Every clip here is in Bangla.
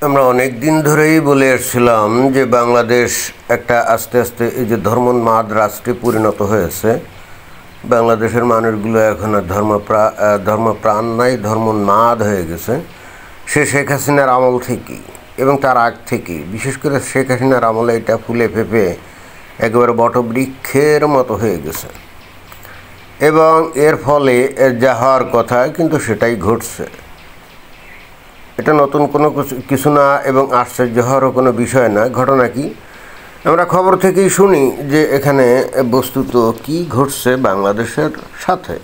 আমরা অনেক দিন ধরেই বলে আসছিলাম যে বাংলাদেশ একটা আস্তে আস্তে এই যে ধর্মোন্মাদ রাষ্ট্রে পরিণত হয়েছে। বাংলাদেশের মানুষগুলো এখন আর ধর্মপ্রাণ নাই, ধর্মোন্মাদ হয়ে গেছে। সে শেখ হাসিনার আমল থেকেই এবং তার আগ থেকেই, বিশেষ করে শেখ হাসিনার আমলে এটা ফুলে ফেঁপে একেবারে বটবৃক্ষের মতো হয়ে গেছে এবং এর ফলে যা হওয়ার কথা কিন্তু সেটাই ঘটছে। এটা নতুন কোনো কিছু না এবং আশ্চর্য হওয়ারও কোনো বিষয় না। ঘটনা কি, আমরা খবর থেকেই শুনি যে এখানে বস্তুত কি ঘটছে বাংলাদেশের সাথে।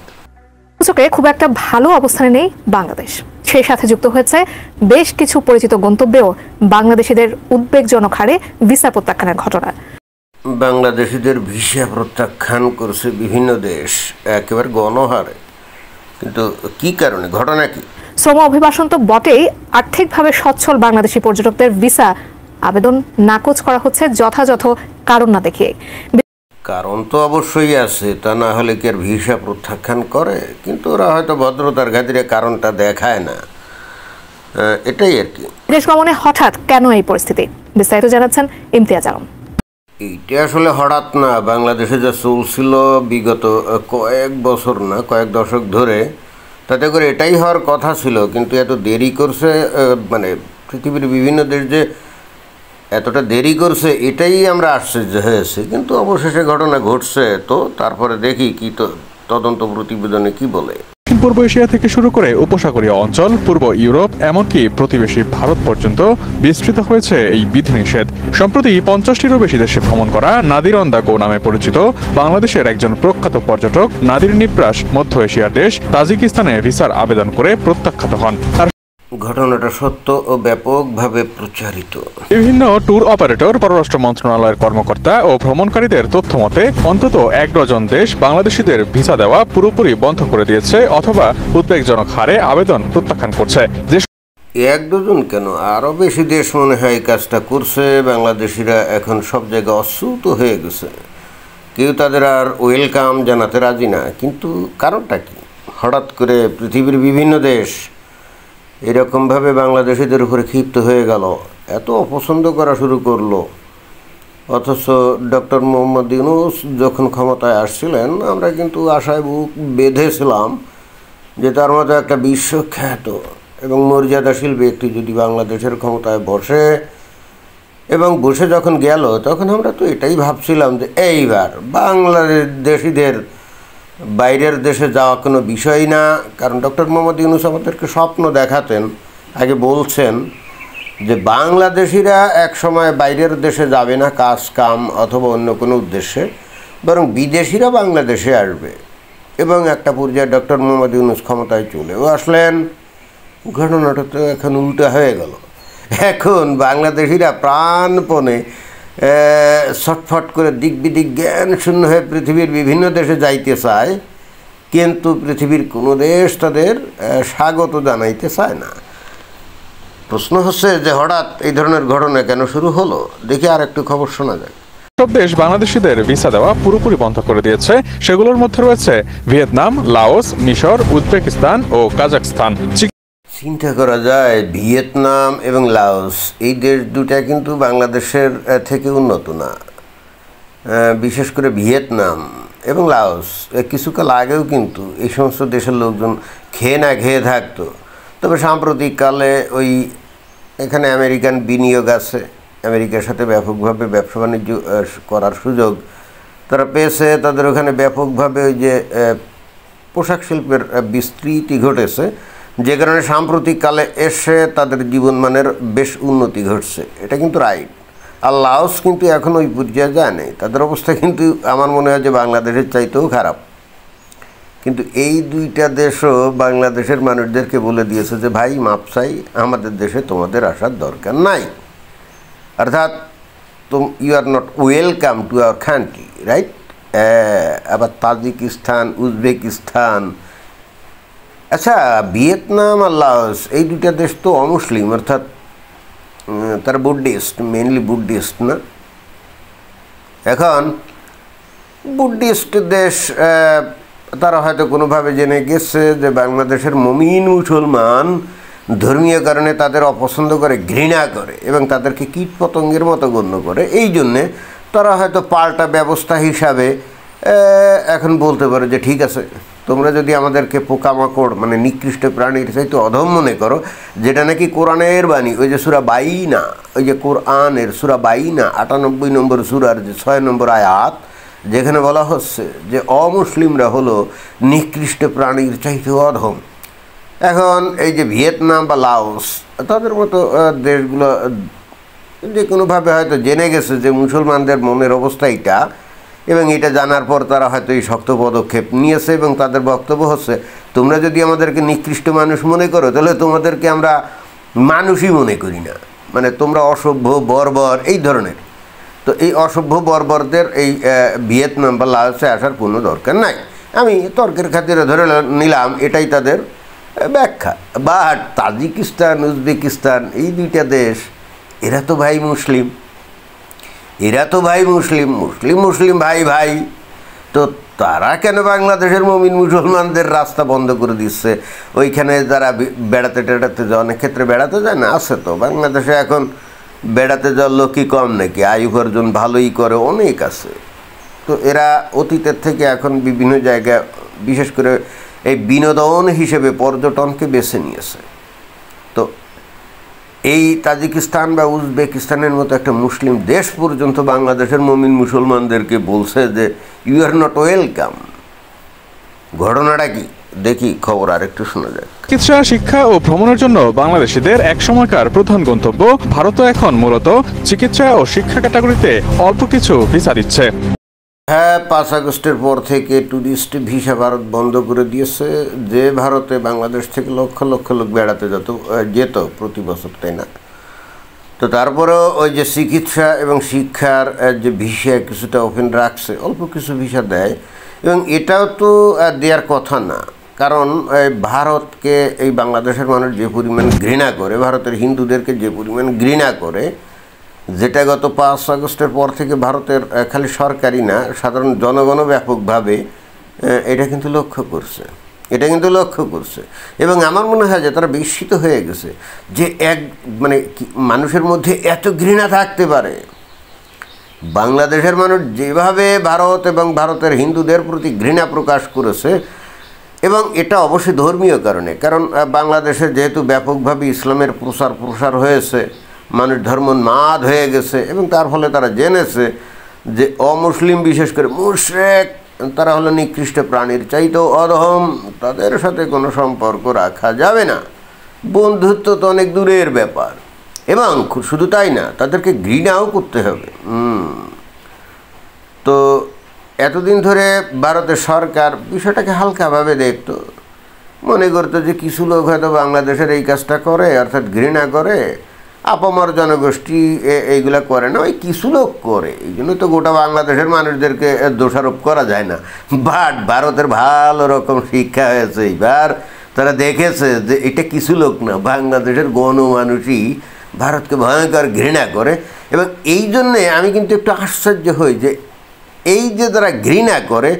খুব একটা ভালো অবস্থানে নেই বাংলাদেশ, সেই সাথে যুক্ত হয়েছে বেশ কিছু পরিচিত গন্তব্যেও বাংলাদেশিদের উদ্বেগজনক হারে ভিসা প্রত্যাখ্যানের ঘটনা। বাংলাদেশিদের ভিসা প্রত্যাখ্যান করছে বিভিন্ন দেশ একেবারে গণহারে, কিন্তু কি কারণে, ঘটনা কি? শ্রম অভিবাসন তো বটেই, আর্থিকভাবে সচ্ছল বাংলাদেশি পর্যটকদের ভিসা আবেদন নাকচ করা হচ্ছে যথাযথ কারণ না দেখিয়ে। কারণ তো অবশ্যই আছে, তা না হলে কি আর ভিসা প্রত্যাখ্যান করে? কিন্তু ওরা হয়তো ভদ্রতার খাতিরে কারণটা দেখায় না, এটাই আর কি। বিদেশ গমনে হঠাৎ কেন এই পরিস্থিতি, বিস্তারিত জানাচ্ছেন ইমতিয়াজ আলম। এইটা আসলে হঠাৎ না, বাংলাদেশে যা চলছিল বিগত কয়েক বছর না কয়েক দশক ধরে, তাতে করে এটাই হওয়ার কথা ছিল। কিন্তু এত দেরি করছে, মানে পৃথিবীর বিভিন্ন দেশ যে এতটা দেরি করছে এটাই আমরা আশ্চর্য হয়েছি। কিন্তু অবশেষে ঘটনা ঘটছে, তো তারপরে দেখি কি তদন্ত প্রতিবেদনে কি বলে। পূর্ব এশিয়া থেকে শুরু করে উপসাগরীয় অঞ্চল, পূর্ব ইউরোপ, এমনকি প্রতিবেশী ভারত পর্যন্ত বিস্তৃত হয়েছে এই বিধিনিষেধ। সম্প্রতি 50টিরও বেশি দেশে ভ্রমণ করা নাদির অন দ্য গো নামে পরিচিত বাংলাদেশের একজন প্রখ্যাত পর্যটক নাদির নিপ্রাস মধ্য এশিয়ার দেশ তাজিকিস্তানে ভিসার আবেদন করে প্রত্যাখ্যাত হন। ঘটনাটা সত্য ও ব্যাপকভাবে প্রচারিত। বিভিন্ন ট্যুর অপারেটর, পররাষ্ট্র মন্ত্রণালয়ের কর্মকর্তা ও ভ্রমণকারীদের তথ্য মতে অন্তত 1 ডজন দেশ বাংলাদেশিদের ভিসা দেওয়া পুরোপুরি বন্ধ করে দিয়েছে অথবা উদ্বেগজনক হারে আবেদন প্রত্যাখ্যান করছে। 1 ডজন কেন, আরও বেশি দেশ মনে হয় এই কাজটা করছে। বাংলাদেশিরা এখন সব জায়গায় অস্তুত হয়ে গেছে, কেউ তাদের আর ওয়েলকাম জানাতে রাজি না। কিন্তু কারণটা কি? হঠাৎ করে পৃথিবীর বিভিন্ন দেশ এরকমভাবে বাংলাদেশিদের উপরে ক্ষিপ্ত হয়ে গেল, এত অপছন্দ করা শুরু করলো। অথচ ডক্টর মোহাম্মদ ইউনূস যখন ক্ষমতায় আসছিলেন, আমরা কিন্তু আশায় বুক বেঁধেছিলাম যে তার মতো একটা বিশ্বখ্যাত এবং মর্যাদাশীল ব্যক্তি যদি বাংলাদেশের ক্ষমতায় বসে, এবং বসে যখন গেল তখন আমরা তো এটাই ভাবছিলাম যে এইবার বাংলাদেশিদের বাইরের দেশে যাওয়া কোনো বিষয় না। কারণ ডক্টর মোহাম্মদ ইউনূস আমাদেরকে স্বপ্ন দেখাতেন, আগে বলছেন যে বাংলাদেশিরা এক সময় বাইরের দেশে যাবে না কাজ কাম অথবা অন্য কোনো উদ্দেশ্যে, বরং বিদেশিরা বাংলাদেশে আসবে। এবং একটা পর্যায়ে ডক্টর মোহাম্মদ ইউনূস ক্ষমতায় চলেও আসলেন। ঘটনাটা তো এখন উল্টা হয়ে গেল। এখন বাংলাদেশিরা প্রাণপণে ছটফট করে দিক বিদিক জ্ঞান শূন্য হয়ে পৃথিবীর বিভিন্ন দেশে যাইতে চায়, কিন্তু পৃথিবীর কোনো দেশ তাদের স্বাগত জানাইতে চায় না। প্রশ্ন হচ্ছে যে হঠাৎ এই ধরনের ঘটনা কেন শুরু হলো? দেখি আর একটু খবর শোনা যায়। সব দেশ বাংলাদেশিদের ভিসা দেওয়া পুরোপুরি বন্ধ করে দিয়েছে। সেগুলোর মধ্যে রয়েছে ভিয়েতনাম, লাওস, মিশর, উজবেকিস্তান ও কাজাখস্তান। চিন্তা করা যায়, ভিয়েতনাম এবং লাওস এই দেশ দুটা কিন্তু বাংলাদেশের থেকে উন্নত না। বিশেষ করে ভিয়েতনাম এবং লাওস কিছুকাল আগেও কিন্তু এই সমস্ত দেশের লোকজন খেয়ে না খেয়ে থাকতো। তবে সাম্প্রতিককালে এখানে আমেরিকান বিনিয়োগ আছে, আমেরিকার সাথে ব্যাপকভাবে ব্যবসা বাণিজ্য করার সুযোগ তারা পেয়েছে। তাদের ওখানে ব্যাপকভাবে যে পোশাক শিল্পের বিস্তৃতি ঘটেছে, যে কারণে সাম্প্রতিককালে এসে তাদের জীবনমানের বেশ উন্নতি ঘটছে। এটা কিন্তু রাইট। আর লাওস কিন্তু এখন ওই পর্যায়ে যায় নাই, তাদের অবস্থা কিন্তু আমার মনে হয় যে বাংলাদেশের চাইতেও খারাপ। কিন্তু এই দুইটা দেশও বাংলাদেশের মানুষদেরকে বলে দিয়েছে যে ভাই মাপ চাই, আমাদের দেশে তোমাদের আসার দরকার নাই। অর্থাৎ you are not welcome to our country, right? আবার তাজিকিস্তান, উজবেকিস্তান, আচ্ছা ভিয়েতনাম আর লাওস এই দুইটা দেশ তো অমুসলিম, অর্থাৎ তারা বুদ্ধিস্ট, মেনলি বুদ্ধিস্ট না। এখন বুদ্ধিস্ট দেশ, তারা হয়তো কোনোভাবে জেনে গেছে যে বাংলাদেশের মমিন মুসলমান ধর্মীয় কারণে তাদের অপছন্দ করে, ঘৃণা করে এবং তাদেরকে কীট পতঙ্গের মতো গণ্য করে। এই জন্যে তারা হয়তো পাল্টা ব্যবস্থা হিসাবে এখন বলতে পারে যে ঠিক আছে, তোমরা যদি আমাদেরকে পোকামাকড় মানে নিকৃষ্ট প্রাণীর চাইতে অধম মনে করো, যেটা নাকি কোরআনের বাণী, ওই যে সূরা বাইনা, ওই যে কোরআনের সূরা বাইনা 98 নম্বর সূরার যে 6 নম্বর আয়াত, যেখানে বলা হচ্ছে যে অমুসলিমরা হলো নিকৃষ্ট প্রাণীর চাইতে অধম। এখন এই যে ভিয়েতনাম বা লাওস তাদের মতো দেশগুলো যে কোনোভাবে হয়তো জেনে গেছে যে মুসলমানদের মনের অবস্থা এটা, এবং এটা জানার পর তারা হয়তো এই শক্ত পদক্ষেপ নিয়েছে এবং তাদের বক্তব্য হচ্ছে তোমরা যদি আমাদেরকে নিকৃষ্ট মানুষ মনে করো তাহলে তোমাদেরকে আমরা মানুষই মনে করি না, মানে তোমরা অসভ্য বর্বর এই ধরনের। তো এই অসভ্য বর্বরদের এই ভিয়েতনাম বা লাওসে আসার কোনো দরকার নাই। আমি তর্কের খাতিরে ধরে নিলাম এটাই তাদের ব্যাখ্যা। বাট তাজিকিস্তান, উজবেকিস্তান এই দুইটা দেশ, এরা তো ভাই মুসলিম, এরা তো ভাই মুসলিম, মুসলিম মুসলিম ভাই ভাই। তো তারা কেন বাংলাদেশের মমিন মুসলমানদের রাস্তা বন্ধ করে দিচ্ছে? ওইখানে যারা বেড়াতে টেড়াতে যায়, অনেক ক্ষেত্রে বেড়াতে যায় না, আছে তো বাংলাদেশে এখন বেড়াতে যাওয়ার লোকই কম নাকি, আয় উপার্জন ভালোই করে, অনেক আছে। তো এরা অতীতের থেকে এখন বিভিন্ন জায়গায় বিশেষ করে এই বিনোদন হিসেবে পর্যটনকে বেছে নিয়েছে। তো এই তাজিকিস্তান বা উজবেকিস্তানের মতো একটা মুসলিম দেশ পর্যন্ত বাংলাদেশের মমিন মুসলমানদেরকে বলছে যে ইউ আর নট ওয়েলকাম। ঘটনাটা কি দেখি, খবর আরেকটু শোনা যায়। চিকিৎসা, শিক্ষা ও ভ্রমণের জন্য বাংলাদেশিদের এক সময়কার প্রধান গন্তব্য ভারতও এখন মূলত চিকিৎসা ও শিক্ষা ক্যাটাগরিতে অল্প কিছু ভিসা দিচ্ছে। হ্যাঁ, 5 আগস্টের পর থেকে ট্যুরিস্ট ভিসা ভারত বন্ধ করে দিয়েছে। যে ভারতে বাংলাদেশ থেকে লক্ষ লক্ষ লোক বেড়াতে যেত প্রতি বছর, তাই না? তো তারপরেও ওই যে চিকিৎসা এবং শিক্ষার যে ভিসা কিছুটা ওপেন রাখছে, অল্প কিছু ভিসা দেয়, এবং এটাও তো দেওয়ার কথা না। কারণ ভারতকে এই বাংলাদেশের মানুষ যে পরিমাণ ঘৃণা করে, ভারতের হিন্দুদেরকে যে পরিমাণ ঘৃণা করে, যেটা গত 5 আগস্টের পর থেকে ভারতের খালি সরকারই না, সাধারণ জনগণও ব্যাপকভাবে এটা কিন্তু লক্ষ্য করছে। এবং আমার মনে হয় যে তারা বিস্মিত হয়ে গেছে যে মানে মানুষের মধ্যে এত ঘৃণা থাকতে পারে। বাংলাদেশের মানুষ যেভাবে ভারত এবং ভারতের হিন্দুদের প্রতি ঘৃণা প্রকাশ করেছে, এবং এটা অবশ্যই ধর্মীয় কারণে, কারণ বাংলাদেশে যেহেতু ব্যাপকভাবে ইসলামের প্রসার হয়েছে, মানুষ ধর্মোন্মাদ হয়ে গেছে, এবং তার ফলে তারা জেনেছে যে অমুসলিম বিশেষ করে মুশরিক তারা হলো নিকৃষ্ট প্রাণীর চাইতেও অধম, তাদের সাথে কোনো সম্পর্ক রাখা যাবে না, বন্ধুত্ব তো অনেক দূরের ব্যাপার, এবং শুধু তাই না, তাদেরকে ঘৃণাও করতে হবে। তো এতদিন ধরে ভারতের সরকার বিষয়টাকে হালকাভাবে দেখতো, মনে করতো যে কিছু লোক হয়তো বাংলাদেশের এই কাজটা করে, অর্থাৎ ঘৃণা করে, আপামর জনগোষ্ঠী এইগুলা করে না, ওই কিছু লোক করে, এই জন্য তো গোটা বাংলাদেশের মানুষদেরকে দোষারোপ করা যায় না। বাট ভারতের ভালো রকম শিক্ষা হয়েছে, এইবার তারা দেখেছে যে এটা কিছু লোক না, বাংলাদেশের গণমানুষই ভারতকে ভয়ঙ্কর ঘৃণা করে। এবং এই জন্যে আমি কিন্তু একটু আশ্চর্য হই যে এই যে যারা ঘৃণা করে,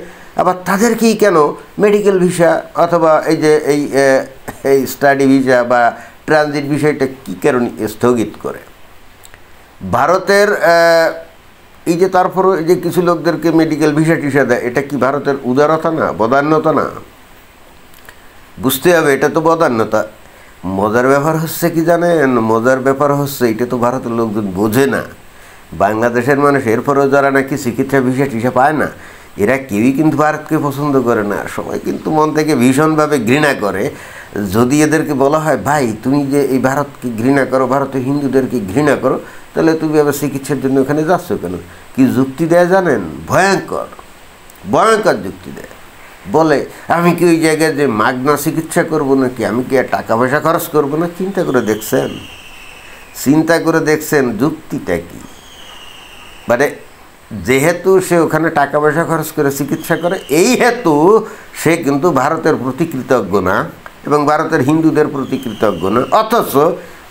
আবার তাদেরকেই কেন মেডিকেল ভিসা অথবা এই যে এই স্টাডি ভিসা বা ট্রানজিট বিষয়টা কী কারণে স্থগিত করে। ভারতের এই যে তারপরও যে কিছু লোকদেরকে মেডিকেল ভিসা টিসা দেয়, এটা কি ভারতের উদারতা না, বদান্যতা না? বুঝতে হবে এটা তো বদান্যতা। মজার ব্যাপার হচ্ছে কি জানেন, মজার ব্যাপার হচ্ছে এটা তো ভারতের লোকজন বোঝে না। বাংলাদেশের মানুষ এরপরেও যারা নাকি চিকিৎসা ভিসা টিসা পায় না, এরা কেউই কিন্তু ভারতকে পছন্দ করে না, সবাই কিন্তু মন থেকে ভীষণভাবে ঘৃণা করে। যদি এদেরকে বলা হয় ভাই তুমি যে এই ভারতকে ঘৃণা করো, ভারতের হিন্দুদেরকে ঘৃণা করো, তাহলে তুমি আবার চিকিৎসার জন্য ওখানে যাচ্ছ কেন? কি যুক্তি দেয় জানেন? ভয়ঙ্কর যুক্তি দেয়। বলে আমি কি ওই জায়গায় যে মাগনা চিকিৎসা করবো নাকি, আমি কি আর টাকা পয়সা খরচ করবো না? চিন্তা করে দেখছেন যুক্তিটা কি? মানে যেহেতু সে ওখানে টাকা পয়সা খরচ করে চিকিৎসা করে, এই হেতু সে কিন্তু ভারতের প্রতি কৃতজ্ঞ না এবং ভারতের হিন্দুদের প্রতি কৃতজ্ঞ না। অথচ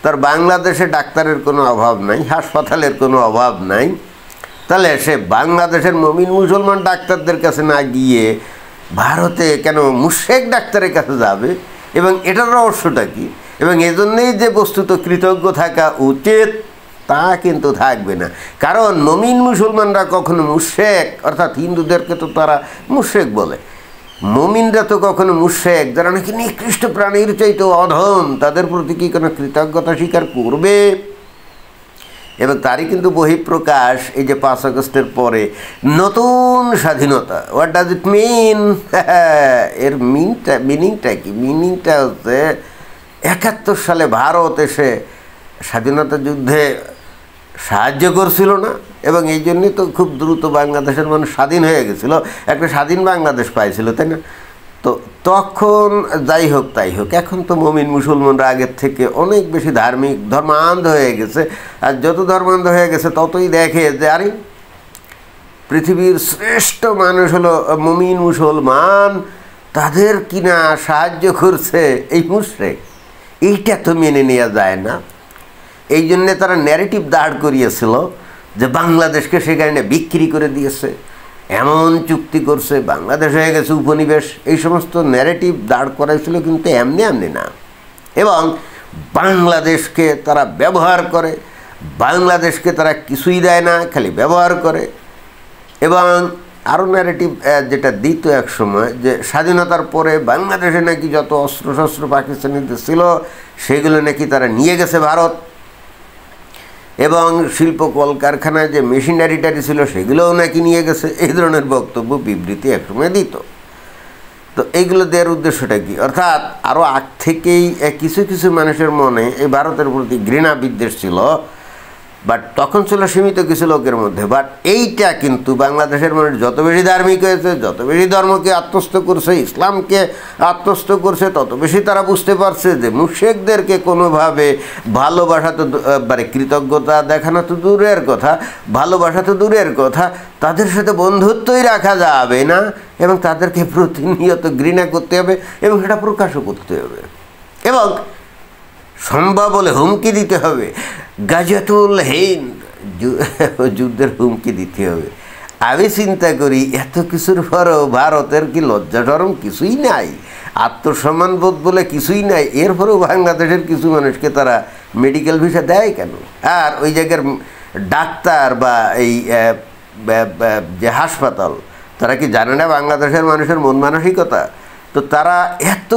তার বাংলাদেশে ডাক্তারের কোনো অভাব নাই, হাসপাতালের কোনো অভাব নাই, তাহলে সে বাংলাদেশের মমিন মুসলমান ডাক্তারদের কাছে না গিয়ে ভারতে কেন মুশরিক ডাক্তারের কাছে যাবে, এবং এটার রহস্যটা কি, এবং এজন্যই যে বস্তুত কৃতজ্ঞ থাকা উচিত তা কিন্তু থাকবে না। কারণ মমিন মুসলমানরা কখনো মুশরিক, অর্থাৎ হিন্দুদেরকে তো তারা মুশরিক বলে, মুমিনরা তো কখনো মুশরিক যারা নাকি নিকৃষ্ট প্রাণীর চাইতে অধম, তাদের প্রতি কি কোনো কৃতজ্ঞতা স্বীকার করবে? এবং তারই কিন্তু বহিঃপ্রকাশ এই যে 5 আগস্টের পরে নতুন স্বাধীনতা। হোয়াট ডাজ ইট মিন? এর মিনিংটা কি? মিনিংটা হচ্ছে 71 সালে ভারত এসে স্বাধীনতা যুদ্ধে সাহায্য করছিল না, এবং এই জন্যই তো খুব দ্রুত বাংলাদেশের মানুষ স্বাধীন হয়ে গেছিল, একটা স্বাধীন বাংলাদেশ পাইছিল, তাই না? তো তখন যাই হোক তাই হোক, এখন তো মুমিন মুসলমানরা আগের থেকে অনেক বেশি ধার্মিক ধর্মান্ধ হয়ে গেছে, আর যত ধর্মান্ধ হয়ে গেছে ততই দেখে যে আরে পৃথিবীর শ্রেষ্ঠ মানুষ হলো মুমিন মুসলমান, তাদের কিনা সাহায্য করছে এই মুশরিক, এইটা তো মেনে নেওয়া যায় না। এই জন্যে তারা ন্যারেটিভ দাঁড় করিয়েছিল যে বাংলাদেশকে সেখানে বিক্রি করে দিয়েছে, এমন চুক্তি করছে, বাংলাদেশ হয়ে গেছে উপনিবেশ, এই সমস্ত ন্যারেটিভ দাঁড় করাইছিল, কিন্তু এমনি এমনি না। এবং বাংলাদেশকে তারা ব্যবহার করে, বাংলাদেশকে তারা কিছুই দেয় না, খালি ব্যবহার করে। এবং আরও ন্যারেটিভ যেটা দিত এক সময়, যে স্বাধীনতার পরে বাংলাদেশে নাকি যত অস্ত্রশস্ত্র পাকিস্তানিদের ছিল সেগুলো নাকি তারা নিয়ে গেছে ভারত, এবং শিল্প কলকারখানায় যে মেশিনারিটারি ছিল সেগুলোও নাকি নিয়ে গেছে, এই ধরনের বক্তব্য বিবৃতি একসময় দিত। তো এইগুলো দেওয়ার উদ্দেশ্যটা কি? অর্থাৎ আরও আগ থেকেই কিছু কিছু মানুষের মনে এই ভারতের প্রতি ঘৃণা বিদ্বেষ ছিল, বাট তখন ছিল সীমিত কিছু লোকের মধ্যে। বাট এইটা কিন্তু বাংলাদেশের মানুষ যত বেশি ধার্মিক হয়েছে, যত বেশি ধর্মকে আত্মস্থ করছে, ইসলামকে আত্মস্থ করছে, তত বেশি তারা বুঝতে পারছে যে মুশরিকদেরকে কোনোভাবে ভালোবাসা তো মানে কৃতজ্ঞতা দেখানো তো দূরের কথা, ভালোবাসা তো দূরের কথা, তাদের সাথে বন্ধুত্বই রাখা যাবে না, এবং তাদেরকে প্রতিনিয়ত ঘৃণা করতে হবে, এবং সেটা প্রকাশও করতে হবে, এবং সম্ভব হলে হুমকি দিতে হবে। গাজাতুল হিন্দ, যুদ্ধের হুমকি দিতে হবে। আমি চিন্তা করি এত কিছুর পরও ভারতের কি লজ্জা শরম কিছুই নাই, আত্মসম্মান বোধ বলে কিছুই নাই, এরপরেও বাংলাদেশের কিছু মানুষকে তারা মেডিকেল ভিসা দেয় কেন? আর ওই জায়গার ডাক্তার বা এই যে হাসপাতাল, তারা কি জানে না বাংলাদেশের মানুষের মন মানসিকতা? তো তারা এত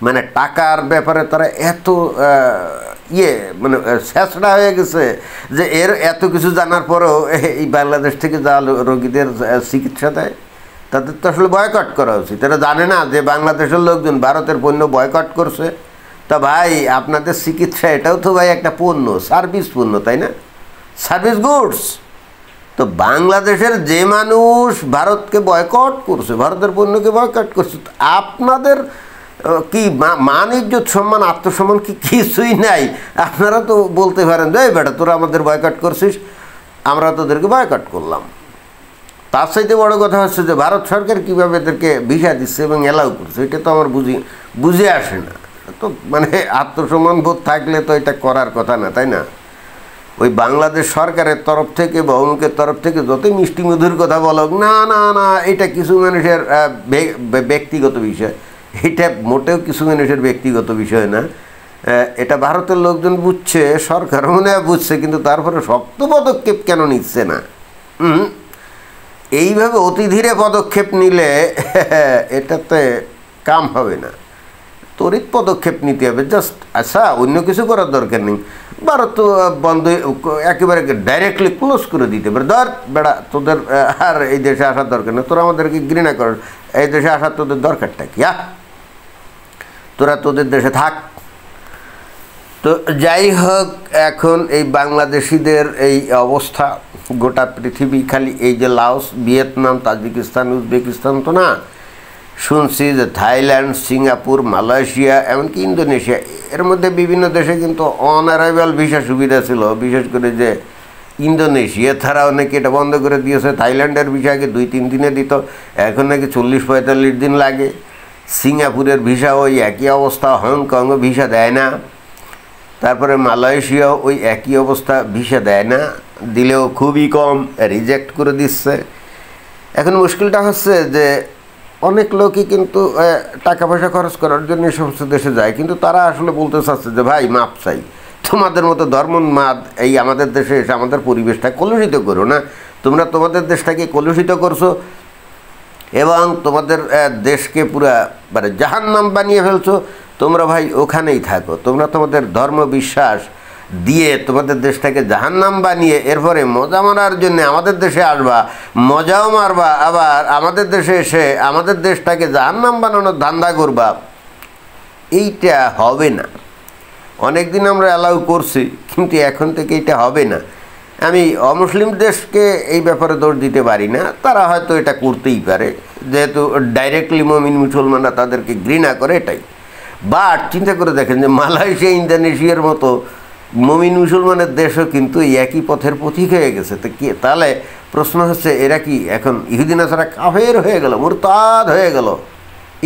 মানে টাকার ব্যাপারে তারা এত মানে শেষড়া হয়ে গেছে যে এর এত কিছু জানার পরেও এই বাংলাদেশ থেকে যা রোগীদের চিকিৎসা দেয়, তাদের তো আসলে বয়কট করা উচিত। তারা জানে না যে বাংলাদেশের লোকজন ভারতের পণ্য বয়কট করছে? তা ভাই আপনাদের চিকিৎসা এটাও তো ভাই একটা পণ্য, সার্ভিস পণ্য, তাই না? Service goods. তো বাংলাদেশের যে মানুষ ভারতকে বয়কট করছে, ভারতের পণ্যকে বয়কট করছে, আপনাদের কি মান ইজ্জত সম্মান আত্মসম্মান কি কিছুই নাই? আপনারা তো বলতে পারেন যে বেটা তোরা আমাদের বয়কট করছিস, আমরা তোদেরকে বয়কট করলাম। তার সাথে বড় কথা হচ্ছে যে ভারত সরকার কীভাবে এদেরকে ভিসা দিচ্ছে এবং অ্যালাউ করছে, এটা তো আমার বুঝে আসে না। তো মানে আত্মসম্মান বোধ থাকলে তো এটা করার কথা না, তাই না? ওই বাংলাদেশ সরকারের তরফ থেকে বা অমুকের তরফ থেকে যতই মিষ্টি মধুর কথা বলক, না না না এটা কিছু মানুষের ব্যক্তিগত বিষয়, এটা মোটেও কিছু মানুষের ব্যক্তিগত বিষয় না। এটা ভারতের লোকজন বুঝছে, সরকার মনে হয় বুঝছে, কিন্তু তারপরে শক্ত পদক্ষেপ কেন নিচ্ছে না? এইভাবে অতি ধীরে পদক্ষেপ নিলে এটাতে কাম হবে না, তড়িৎ পদক্ষেপ নিতে হবে। জাস্ট আচ্ছা অন্য কিছু করার দরকার নেই, ভারত তো বন্ধ একেবারে ডাইরেক্টলি ক্লোজ করে দিতে পারে, ধর বেড়া তোদের আর এই দেশে আসার দরকার নেই, তোরা আমাদেরকে ঘৃণা কর, এই দেশে আসার তোদের দরকারটা কি? তোরা তোদের দেশে থাক। তো যাই হোক, এখন এই বাংলাদেশিদের এই অবস্থা, গোটা পৃথিবী খালি এই যে লাওস, ভিয়েতনাম, তাজিকিস্তান, উজবেকিস্তান তো না, শুনছি যে থাইল্যান্ড, সিঙ্গাপুর, মালয়েশিয়া, এমনকি ইন্দোনেশিয়া, এর মধ্যে বিভিন্ন দেশে কিন্তু অনঅ্যারাইভাল ভিসা সুবিধা ছিল। বিশেষ করে যে ইন্দোনেশিয়া তারা অনেকে এটা বন্ধ করে দিয়েছে। থাইল্যান্ডের ভিসা আগে 2-3 দিনে দিত, এখন নাকি 40-45 দিন লাগে। সিঙ্গাপুরের ভিসা ওই একই অবস্থা, হংকংও ভিসা দেয় না। তারপরে মালয়েশিয়াও ওই একই অবস্থা, ভিসা দেয় না। দিলেও খুবই কম, রিজেক্ট করে দিচ্ছে। এখন মুশকিলটা হচ্ছে যে অনেক লোকই কিন্তু টাকা পয়সা খরচ করার জন্য এই সমস্ত দেশে যায়, কিন্তু তারা আসলে বলতে চাচ্ছে যে ভাই মাপ চাই, তোমাদের মতো ধর্মোন্মাদ এই আমাদের দেশে এসে আমাদের পরিবেশটা কলুষিত করো না। তোমরা তোমাদের দেশটাকে কলুষিত করছো এবং তোমাদের দেশকে পুরা মানে জাহান্নাম বানিয়ে ফেলছো। তোমরা ভাই ওখানেই থাকো, তোমরা তোমাদের ধর্ম বিশ্বাস দিয়ে তোমাদের দেশটাকে জাহান্নাম বানিয়ে এরপরে মজা মারার জন্য আমাদের দেশে আসবা, মজাও মারবা, আবার আমাদের দেশে এসে আমাদের দেশটাকে জাহান্নাম বানানোর ধান্দা করবা। এইটা হবে না। অনেক দিন আমরা অ্যালাউ করছি, কিন্তু এখন থেকে এটা হবে না। আমি অমুসলিম দেশকে এই ব্যাপারে দোষ দিতে পারি না, তারা হয়তো এটা করতেই পারে, যেহেতু ডাইরেক্টলি মুমিন মুসলমানরা তাদেরকে ঘৃণা করে, এটাই। বাট চিন্তা করে দেখেন যে মালয়েশিয়া, ইন্দোনেশিয়ার মতো মুমিন মুসলমানের দেশও কিন্তু একই পথের পথিক হয়ে গেছে। তো কি তাহলে প্রশ্ন হচ্ছে, এরা কি এখন ইহুদি নাসারা কাফের হয়ে গেল, মুরতাদ হয়ে গেল?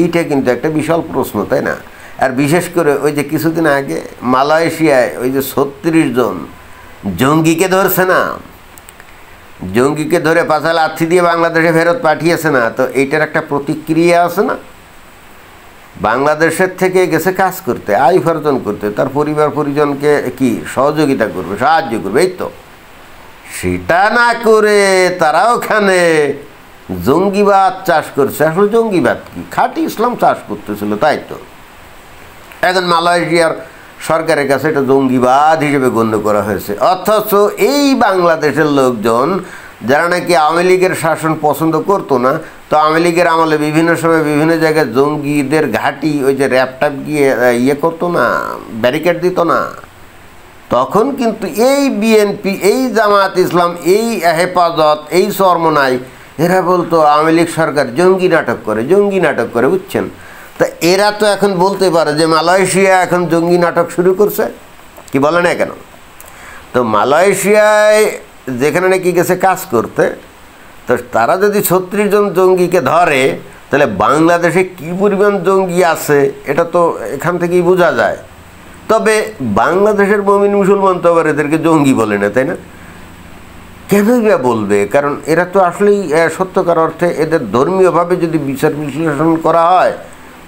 এইটা কিন্তু একটা বিশাল প্রশ্ন, তাই না? আর বিশেষ করে ওই যে কিছুদিন আগে মালয়েশিয়ায় ওই যে 36 জন জঙ্গিকে ধরছে না, জঙ্গিকে ধরে পাছাল আর্থি দিয়ে বাংলাদেশে ফেরত পাঠিয়েছে না, তো এইটার একটা প্রতিক্রিয়া আছে না? বাংলাদেশের থেকে গেছে কাজ করতে, আয় উপার্জন করতে, তার পরিবার পরিজনকে কি সহযোগিতা করবে, সাহায্য করবে, এই তো। সেটা না করে তারা ওখানে জঙ্গিবাদ চাষ করছে। আসলে জঙ্গিবাদ কি, খাঁটি ইসলাম চাষ করতেছিল, তাই তো। এখন মালয়েশিয়ার সরকারের কাছে এটা জঙ্গিবাদ হিসেবে গণ্য করা হয়েছে। অথচ এই বাংলাদেশের লোকজন যারা নাকি আওয়ামী লীগের শাসন পছন্দ করতো না, তো আওয়ামী লীগের আমলে বিভিন্ন সময় বিভিন্ন জায়গায় জঙ্গিদের ঘাঁটি ওই যে র্যাপটাপ গিয়ে ইয়ে করতো না, ব্যারিকেড দিত না, তখন কিন্তু এই বিএনপি, এই জামাত ইসলাম, এই হেফাজত, এই চরমনাই, এরা বলতো আওয়ামী লীগ সরকার জঙ্গি নাটক করে, জঙ্গি নাটক করে, বুঝছেন? তা এরা তো এখন বলতে পারে যে মালয়েশিয়া এখন জঙ্গি নাটক শুরু করছে, কি বলে না কেন? তো মালয়েশিয়ায় যেখানে নাকি গেছে কাজ করতে, তো তারা যদি 36 জন জঙ্গিকে ধরে, তাহলে বাংলাদেশে কী পরিমাণ জঙ্গি আছে এটা তো এখান থেকেই বোঝা যায়। তবে বাংলাদেশের মুমিন মুসলমান তো আবার এদেরকে জঙ্গি বলে না, তাই না? কেনই বা বলবে? কারণ এরা তো আসলেই সত্যকার অর্থে এদের ধর্মীয়ভাবে যদি বিচার বিশ্লেষণ করা হয়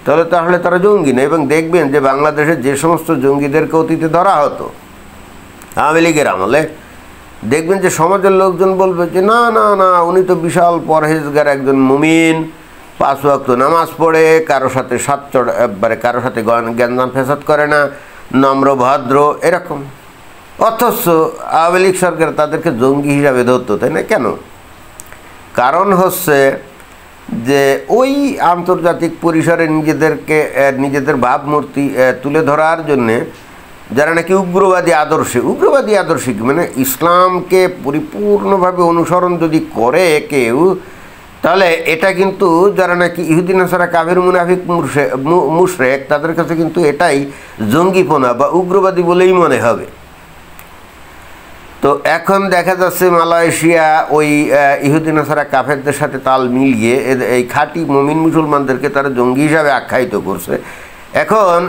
তাহলে তারা জঙ্গি না। এবং দেখবেন যে বাংলাদেশে যে সমস্ত জঙ্গিদেরকে অতীতে ধরা হতো আওয়ামী লীগের আমলে, দেখবেন যে সমাজের লোকজন বলবে যে না না না, উনি তো বিশাল পরহেজগার একজন মুমিন, 5 ওয়াক্ত নামাজ পড়ে, কারো সাথে কারো সাথে গ্যাঞ্জাম ফেসাদ করে না, নম্র ভদ্র, এরকম। অথচ আওয়ামী লীগ সরকার তাদেরকে জঙ্গি হিসাবে ধরতো, তাই না? কেন? কারণ হচ্ছে যে ওই আন্তর্জাতিক পরিসরে নিজেদের ভাবমূর্তি তুলে ধরার জন্যে যারা নাকি উগ্রবাদী আদর্শিক মানে ইসলামকে পরিপূর্ণভাবে অনুসরণ যদি করে কেউ, তাহলে এটা কিন্তু যারা নাকি ইহুদি নাসারা কাফের মুনাফিক মুশরিক, তাদের কাছে কিন্তু এটাই জঙ্গিপনা বা উগ্রবাদী বলেই মনে হবে। তো এখন দেখা যাচ্ছে মালয়েশিয়া ওই ইহুদি নাসারা কাফেরদের সাথে তাল মিলিয়ে এই খাঁটি মুমিন মুসলমানদেরকে তারা জঙ্গি হিসাবে আখ্যায়িত করছে। এখন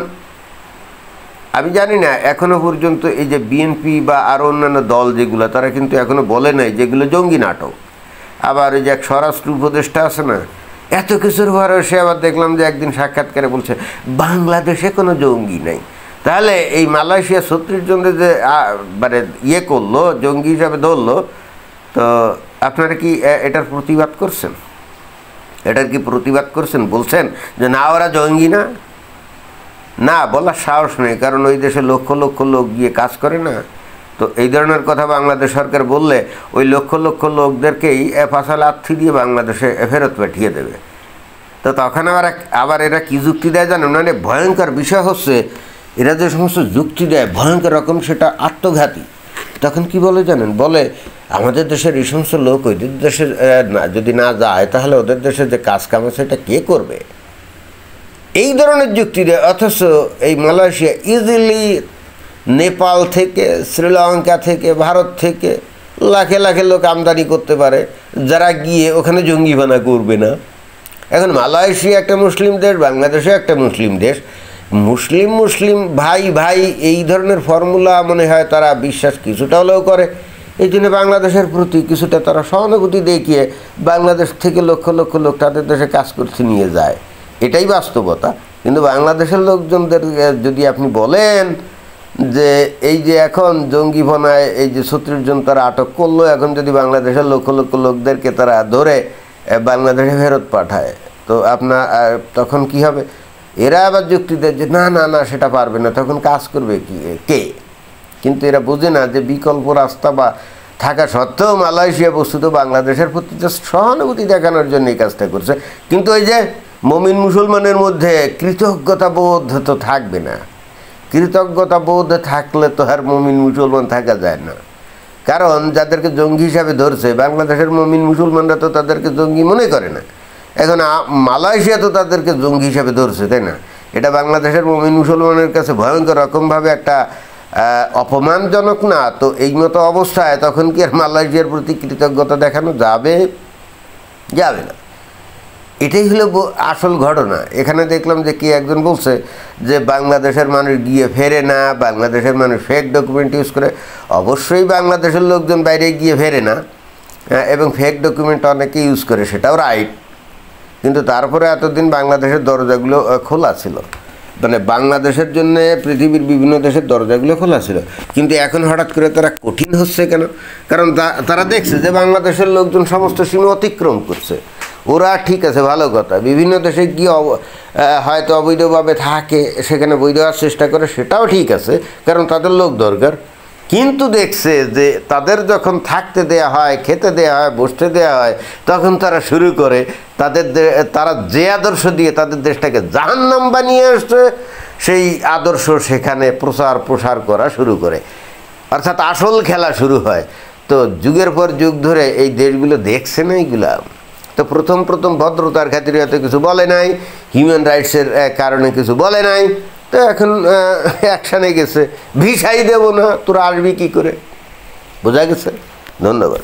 আমি জানি না এখনও পর্যন্ত এই যে বিএনপি বা আরও অন্যান্য দল যেগুলো, তারা কিন্তু এখনও বলে নাই যেগুলো জঙ্গি নাটক। আবার ওই যে এক স্বরাষ্ট্র উপদেষ্টা আছে না, এত কিছুর পরে সে আবার দেখলাম যে একদিন সাক্ষাৎকারে বলছে বাংলাদেশে কোনো জঙ্গি নেই। তাহলে এই মালয়েশিয়া 36 জনের যে মানে ইয়ে করলো, জঙ্গি হিসাবে ধরলো, তো আপনারা কি এটার প্রতিবাদ করছেন? বলছেন যে না ওরা জঙ্গি না? না, বলার সাহস নেই, কারণ ওই দেশে লক্ষ লক্ষ লোক গিয়ে কাজ করে না। তো এই ধরনের কথা বাংলাদেশ সরকার বললে ওই লক্ষ লক্ষ লোকদেরকেই ফাঁসাল আর্থি দিয়ে বাংলাদেশে ফেরত পাঠিয়ে দেবে। তো তখন আবার এরা কি যুক্তি দেয় জানেন? মানে ভয়ঙ্কর বিষয় হচ্ছে এরা যে সমস্ত যুক্তি দেয় ভয়ঙ্কর রকম, সেটা আত্মঘাতী। তখন কি বলে জানেন? বলে আমাদের দেশের এই সমস্ত লোক ওদের দেশে যদি না যায়, তাহলে ওদের দেশে যে কাজ কাম আছে সেটা কে করবে? এই ধরনের যুক্তি দেয়। অথচ এই মালয়েশিয়া ইজিলি নেপাল থেকে, শ্রীলঙ্কা থেকে, ভারত থেকে লাখে লাখে লোক আমদানি করতে পারে, যারা গিয়ে ওখানে জঙ্গিবানা করবে না। এখন মালয়েশিয়া একটা মুসলিম দেশ, বাংলাদেশে একটা মুসলিম দেশ, মুসলিম ভাই ভাই এই ধরনের ফর্মুলা মনে হয় তারা বিশ্বাস কিছুটা হলেও করে। এই জন্য বাংলাদেশের প্রতি কিছুটা তারা সহানুভূতি দেখিয়ে বাংলাদেশ থেকে লক্ষ লক্ষ লোক তাদের দেশে কাজ করতে নিয়ে যায়, এটাই বাস্তবতা। কিন্তু বাংলাদেশের লোকজনদের যদি আপনি বলেন যে এই যে এখন জঙ্গিপনায় এই যে 36 জন তারা আটক করলো, এখন যদি বাংলাদেশের লক্ষ লক্ষ লোকদেরকে তারা ধরে বাংলাদেশে ফেরত পাঠায়, তো আপনার তখন কি হবে? এরা আবার যুক্তি দেয় যে না না না সেটা পারবে না, তখন কাজ করবে কে? কিন্তু এরা বোঝে না যে বিকল্প রাস্তা বা থাকা সত্ত্বেও মালয়েশিয়া বস্তুত বাংলাদেশের প্রতি সহানুভূতি দেখানোর জন্য এই কাজটা করছে। কিন্তু ওই যে মুমিন মুসলমানের মধ্যে কৃতজ্ঞতা বোধ তো থাকবে না। কৃতজ্ঞতা বোধ থাকলে তো আর মুমিন মুসলমান থাকা যায় না। কারণ যাদেরকে জঙ্গি হিসাবে ধরছে বাংলাদেশের মুমিন মুসলমানরা তো তাদেরকে জঙ্গি মনে করে না। এখন মালয়েশিয়া তো তাদেরকে জঙ্গি হিসাবে ধরছে, তাই না? এটা বাংলাদেশের মুমিন মুসলমানের কাছে ভয়ঙ্কর রকমভাবে একটা অপমানজনক না? তো এই মতো অবস্থায় তখন কি আর মালয়েশিয়ার প্রতি কৃতজ্ঞতা দেখানো যাবে? যাবে না। এটাই হলো আসল ঘটনা। এখানে দেখলাম যে কি একজন বলছে যে বাংলাদেশের মানুষ গিয়ে ফেরে না, বাংলাদেশের মানুষ ফেক ডকুমেন্ট ইউজ করে। অবশ্যই বাংলাদেশের লোকজন বাইরে গিয়ে ফেরে না, এবং ফেক ডকুমেন্ট অনেকে ইউজ করে, সেটাও রাইট। কিন্তু তারপরে এতদিন বাংলাদেশের দরজাগুলো খোলা ছিল, মানে বাংলাদেশের জন্য পৃথিবীর বিভিন্ন দেশের দরজাগুলো খোলা ছিল। কিন্তু এখন হঠাৎ করে তারা কঠিন হচ্ছে কেন? কারণ তারা দেখছে যে বাংলাদেশের লোকজন সমস্ত সীমা অতিক্রম করছে। ওরা ঠিক আছে, ভালো কথা, বিভিন্ন দেশে গিয়ে হয়তো অবৈধভাবে থাকে, সেখানে বৈধ হওয়ার চেষ্টা করে, সেটাও ঠিক আছে, কারণ তাদের লোক দরকার। কিন্তু দেখছে যে তাদের যখন থাকতে দেয়া হয়, খেতে দেয়া হয়, বসতে দেয়া হয়, তখন তারা শুরু করে তারা যে আদর্শ দিয়ে তাদের দেশটাকে জাহান্নাম বানিয়ে আসছে, সেই আদর্শ সেখানে প্রসার করা শুরু করে। অর্থাৎ আসল খেলা শুরু হয়। তো যুগের পর যুগ ধরে এই দেশগুলো দেখছে না এইগুলা। তো প্রথম ভদ্রতার খাতিরে হয়তো কিছু বলে নাই, হিউম্যান রাইটসের কারণে কিছু বলে নাই, তো এখন অ্যাকশানে গেছে, ভিসাই দেব না, তোরা আসবি কী করে? বোঝা গেছে? ধন্যবাদ।